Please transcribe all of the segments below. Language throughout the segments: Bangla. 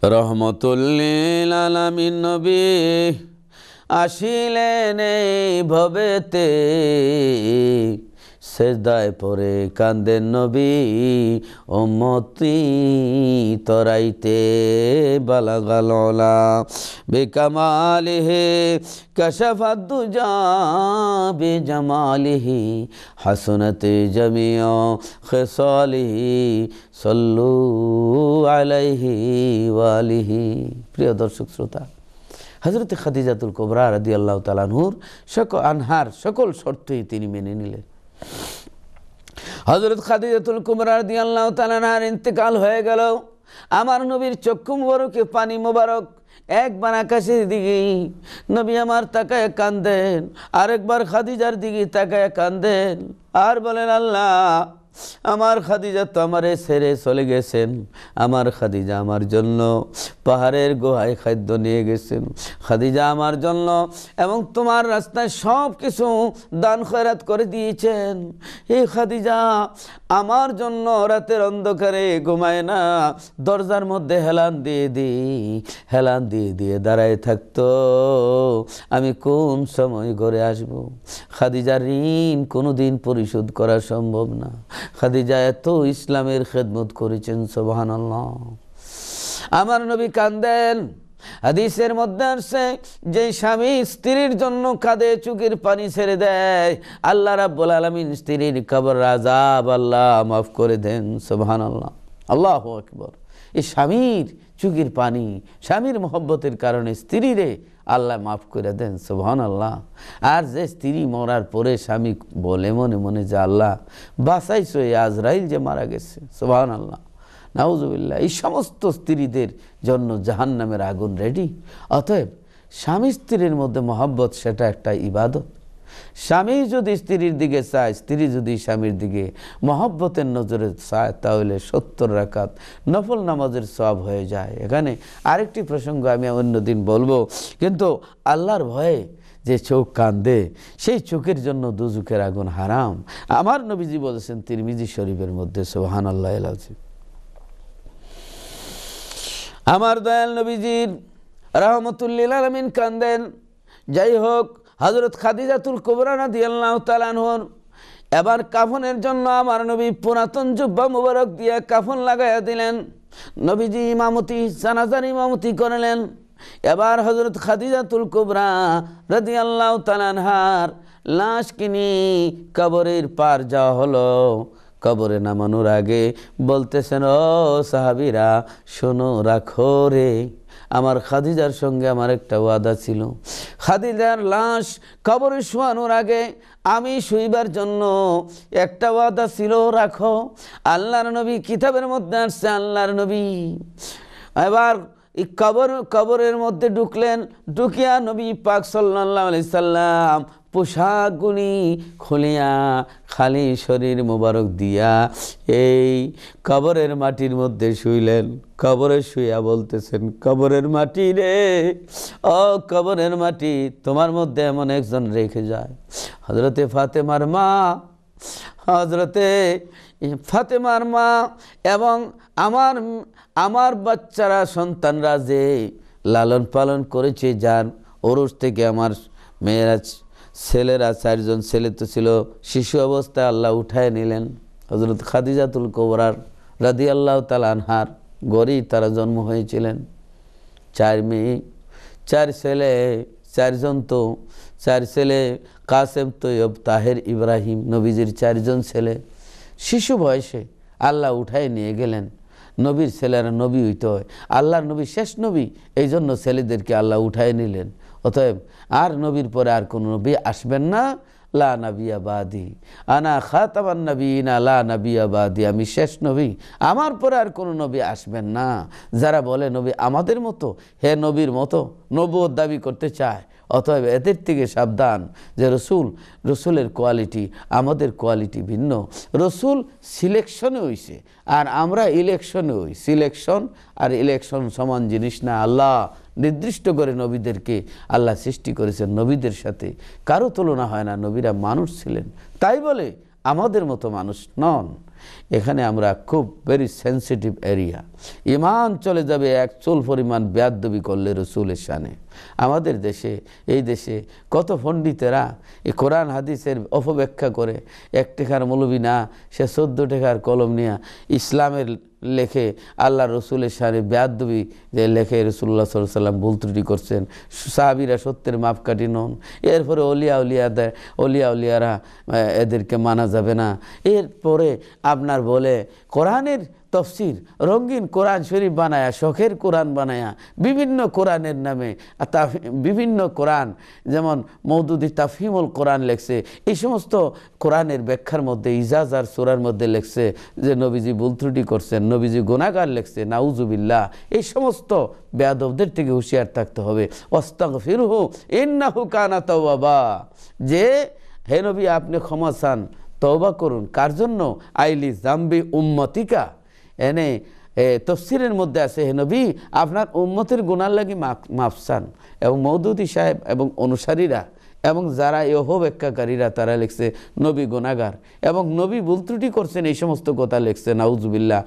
রহমতুল লিল আলামিন নবী আসিলেন এই ভবেতে, সেজদায় পড়ে কান্দেন নবী উম্মতি তরাইতে। বালাগাল উলা বিকামালিহি কাশাফাদ দুজা বিজামালিহি হাসনাত জামিউ খিসালিহি সাল্লু আলাইহি ওয়ালিহি। প্রিয় দর্শক শ্রোতা, হযরত খাদিজাতুল কুবরা রাদিয়াল্লাহু তাআলা আনহার সকল শর্তই তিনি মেনে নিলেন। হযরত খাদিজাতুল কুবরা রাদিয়াল্লাহু তাআলা আনহার ইন্তেকাল হয়ে গেল। আমার নবীর চক্ষু মোবারকে পানি মোবারক, একবার আকাশের দিকে নবী আমার তাকায় কান্দেন, আরেকবার খাদিজার দিকে তাকায় কান্দেন, আর বলেন, আল্লাহ আমার খাদিজা তো আমারে ছেড়ে চলে গেছেন, আমার খাদিজা আমার জন্য পাহাড়ের গুহায় খাদ্য নিয়ে গেছেন, খাদিজা আমার জন্য এবং তোমার রাস্তায় সব কিছু দান খয়রাত করে দিয়েছেন। এই খাদিজা আমার জন্য রাতের অন্ধকারে ঘুমায় না, দরজার মধ্যে হেলান দিয়ে দিয়ে দাঁড়ায় থাকতো, আমি কোন সময় ঘরে আসব। খাদিজার ঋণ কোনোদিন পরিশোধ করা সম্ভব না। খাদিজা এত ইসলামের খেদমত করেছেন, সুবহানাল্লাহ। আমার নবী কান্দেন। হাদিসের মধ্যে আসছে, যে স্বামী স্ত্রীর জন্য কাঁদে, চোখের পানি ছেড়ে দেয়, আল্লাহ রাব্বুল আলামিন স্ত্রীর কবর আযাব আল্লাহ মাফ করে দেন, সুবহানাল্লাহ, আল্লাহু আকবার। এই স্বামীর চোখের পানি, স্বামীর মহব্বতের কারণে স্ত্রীরে আল্লাহ মাফ করে দেন, সুবহানাল্লাহ। আর যে স্ত্রী মরার পরে স্বামী বলে মনে মনে যে আল্লাহ বাঁচাইছো, এই আজরাইল যে মারা গেছে, সুবহানাল্লাহ, নাউজুবিল্লাহ, এই সমস্ত স্ত্রীদের জন্য জাহান্নামের আগুন রেডি। অতএব স্বামী স্ত্রীর মধ্যে মহব্বত, সেটা একটা ইবাদত। স্বামী যদি স্ত্রীর দিকে চায়, স্ত্রী যদি স্বামীর দিকে মহব্বতের নজরে চায়, তাহলে 70 রাকাত নফল নামাজের সওয়াব হয়ে যায়। এখানে আরেকটি প্রসঙ্গ আমি অন্যদিন বলবো, কিন্তু আল্লাহর ভয়ে যে চোখ কান্দে, সেই চোখের জন্য দুজকের আগুন হারাম। আমার নবীজি বলেছেন তিরমিজি শরীফের মধ্যে, সুবহানাল্লাহ আলাইহি, আমার দয়াল নবীজির রাহমাতুল লিল আলামিন কান্দেন। যাই হোক, হযরত খাদিজাতুল কুবরা রাদিয়াল্লাহু তাআলা আনহার এবার কাফনের জন্য আমার নবী পুরাতন জুব্বা মুবারক দিয়ে কাফন লাগাইয়া দিলেন। নবীজি ইমামতি, জানাজার ইমামতি করলেন। এবার হযরত খাদিজাতুল কুবরা রাদিয়াল্লাহু তাআলা আনহার লাশ কিনে কবরের পার যাওয়া হলো। কবরে নামানোর আগে বলতেছেন, ও সাহাবীরা শোনো, রাখো রে, আমার খাদিজার সঙ্গে আমার একটা ওয়াদা ছিল। খাদিজার লাশ কবরে শোয়ানোর আগে আমি শুইবার জন্য একটা ওয়াদা ছিল, রাখো। আল্লাহর নবী কিতাবের মধ্যে আসছে, আল্লাহর নবী এবার এই কবরের মধ্যে ঢুকলেন। ঢুকিয়া নবী পাক সাল্লাল্লাহু আলাইহি সাল্লাম পোশাকগুলি খুলিয়া খালি শরীর মোবারক দিয়া এই কবরের মাটির মধ্যে শুইলেন। কবরে শুইয়া বলতেছেন, কবরের মাটি রে, ও কবরের মাটি, তোমার মধ্যে এমন একজন রেখে যায়। হযরতে ফাতেমার মা এবং আমার বাচ্চারা, সন্তানরা যে লালন পালন করেছে, যার ওরস থেকে আমার মেয়েরা, ছেলেরা 4 জন ছেলে তো ছিল, শিশু অবস্থায় আল্লাহ উঠায় নিলেন। হযরত খাদিজাতুল কুবরা রাদিয়াল্লাহু তাআলা আনহার গড়েই তারা জন্ম হয়েছিলেন। 4 মেয়ে 4 ছেলে, 4 জন তো 4 ছেলে, কাসেম, তৈয়ব, তাহের, ইব্রাহিম, নবীজির 4 জন ছেলে। শিশু বয়সে আল্লাহ উঠায় নিয়ে গেলেন। নবীর ছেলেরা নবী হইতে হয়, আল্লাহর নবী শেষ নবী, এই জন্য ছেলেদেরকে আল্লাহ উঠায় নিলেন। অতএব আর নবীর পরে আর কোন নবী আসবেন না। লা নাবিয়া বাদি আনা খাতামান নবিয়িনা, লা নাবিয়া বাদি, আমি শেষ নবী, আমার পরে আর কোনো নবী আসবেন না। যারা বলে নবী আমাদের মতো, হে নবীর মতো নবুয়ত দাবি করতে চায়, অতএব এদের থেকে সাবধান। যে রসুলের কোয়ালিটি আমাদের কোয়ালিটি ভিন্ন। রসুল সিলেকশনে হইছে, আর আমরা ইলেকশনে হই। সিলেকশন আর ইলেকশন সমান জিনিস না। আল্লাহ নির্দিষ্ট করে নবীদেরকে আল্লাহ সৃষ্টি করেছেন, নবীদের সাথে কারো তুলনা হয় না। নবীরা মানুষ ছিলেন, তাই বলে আমাদের মতো মানুষ নন। এখানে আমরা খুব ভেরি সেন্সিটিভ এরিয়া। ইমান চলে যাবে এক চুল পরিমাণ বেয়াদবি করলে রসুলের শানে। আমাদের দেশে, এই দেশে কত পণ্ডিতেরা এই কোরআন হাদিসের অপব্যাখ্যা করে, 1 টাকার মৌলবি না, সে 14 টাকার কলম নিয়ে ইসলামের লেখে আল্লাহ রসুলের শানে বেয়াদবি যে লেখে রসুল্লাহ সাল্লাল্লাহু আলাইহি ওয়াসাল্লাম ভুল ত্রুটি করছেন, সাহাবীরা সত্যের মাপকাঠি নন। এরপরে অলিয়ারা এদেরকে মানা যাবে না। এরপরে আপনার বলে কোরআনের তফসির, রঙিন কোরআন শরীফ বানায়া, শখের কোরআন বানায়া, বিভিন্ন কোরআনের নামে বিভিন্ন কোরআন, যেমন মওদুদি তাফহিমুল কোরআন লেখছে, এই সমস্ত কোরআনের ব্যাখ্যার মধ্যে ইজাজ আর সূরার মধ্যে লেখছে যে নবীজি ভুল ত্রুটি করছেন, নবীজি গুনাহগার লেখছে, নাউজুবিল্লাহ। এই সমস্ত বেয়াদবদের থেকে হুঁশিয়ার থাকতে হবে। ওয়াস্তাগফিরহু ইন্নাহু কানা তাওয়াবা, যে হে নবী আপনি ক্ষমা চান, তওবা করুন। কার জন্য? আইলি জাম্বি উম্মতিকা। এনে তফসিরের মধ্যে আছে হে নবী আপনার উম্মতের গুনার লাগি মাফ চান। এবং মওদুদি সাহেব এবং অনুসারীরা এবং যারা এই অপব্যাখ্যাকারীরা তারা লিখছে নবী গুনাহগার এবং নবী ভুল ত্রুটি করছেন, এই সমস্ত কথা লিখছে। নাউজুবিল্লাহ।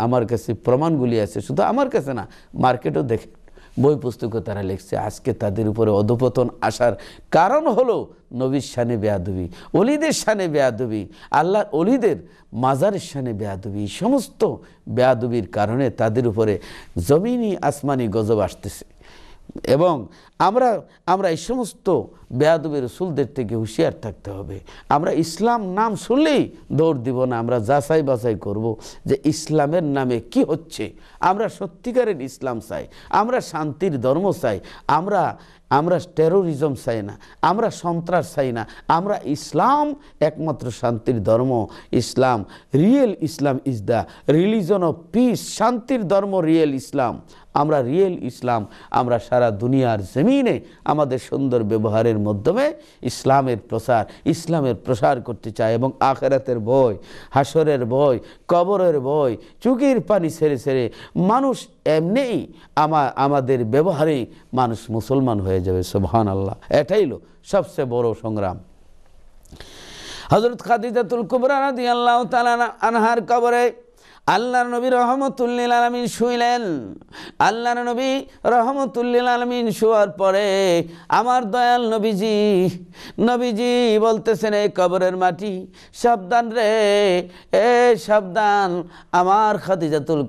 আমার কাছে প্রমাণগুলি আছে, শুধু আমার কাছে না, মার্কেটও দেখে বই পুস্তকও তারা লিখছে। আজকে তাদের উপরে অধপতন আসার কারণ হলো নবীর শানে বেয়াদবি, অলিদের শানে বেয়াদবি, আল্লাহর অলিদের মাজারের শানে বেয়াদবি। এই সমস্ত বেয়াদবির কারণে তাদের উপরে জমিনি আসমানি গজব আসতেছে। এবং আমরা এই সমস্ত বেয়াদবি রসুলদের থেকে হুঁশিয়ার থাকতে হবে। আমরা ইসলাম নাম শুনলেই দৌড় দিব না, আমরা যাচাই বাছাই করব যে ইসলামের নামে কি হচ্ছে। আমরা সত্যিকারের ইসলাম চাই, আমরা শান্তির ধর্ম চাই, আমরা টেরোরিজম চাই না, আমরা সন্ত্রাস চাই না। আমরা ইসলাম একমাত্র শান্তির ধর্ম। Islam, real Islam is the religion of peace. শান্তির ধর্ম রিয়েল ইসলাম। আমরা রিয়েল ইসলাম আমরা সারা দুনিয়ার জমিনে আমাদের সুন্দর ব্যবহারের মাধ্যমে ইসলামের প্রসার করতে চাই। এবং আখিরাতের ভয়, হাসরের ভয়, কবরের ভয়, চোখের পানি ছেড়ে ছেড়ে মানুষ এমনিই আমাদের ব্যবহারেই মানুষ মুসলমান হয়ে যাবে। সুবহানাল্লাহ। এটাই হলো সবচেয়ে বড় সংগ্রাম। হযরত খাদিজাতুল কুবরা রাদিয়াল্লাহু তাআলা আনহার কবরে আল্লাহর নবী রহমতুল লিল আলামিন শুইলেন। আল্লাহর নবী রহমতুল লিল আলামিন শোয়ার পরে আমার দয়াল নবীজি বলতেছেন, এই কবরের মাটি সাবধান রে, সাবধান। আমার খাদিজাতুল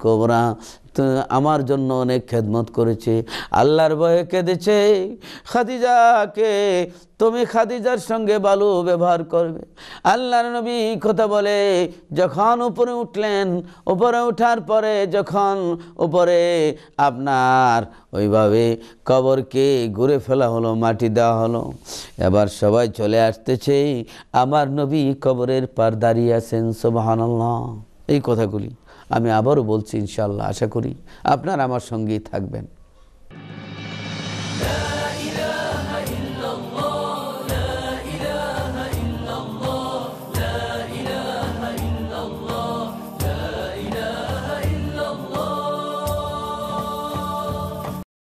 কুবরা আমার জন্য অনেক খেদমত করেছে, আল্লাহর ভয়ে কেঁদেছে। খাদিজাকে তুমি খাদিজার সঙ্গে ভালো ব্যবহার করবে। আল্লাহর নবী কথা বলে যখন উপরে উঠলেন, উপরে ওঠার পরে যখন উপরে আপনার ওইভাবে কবরকে ঘুরে ফেলা হলো, মাটি দেওয়া হলো, এবার সবাই চলে আসতেছে। আমার নবী কবরের পার দাঁড়িয়ে আছেন। সুবহানাল্লাহ। এই কথাগুলি আমি আবারও বলছি, ইনশাআল্লাহ আশা করি আপনারা আমার সঙ্গেই থাকবেন।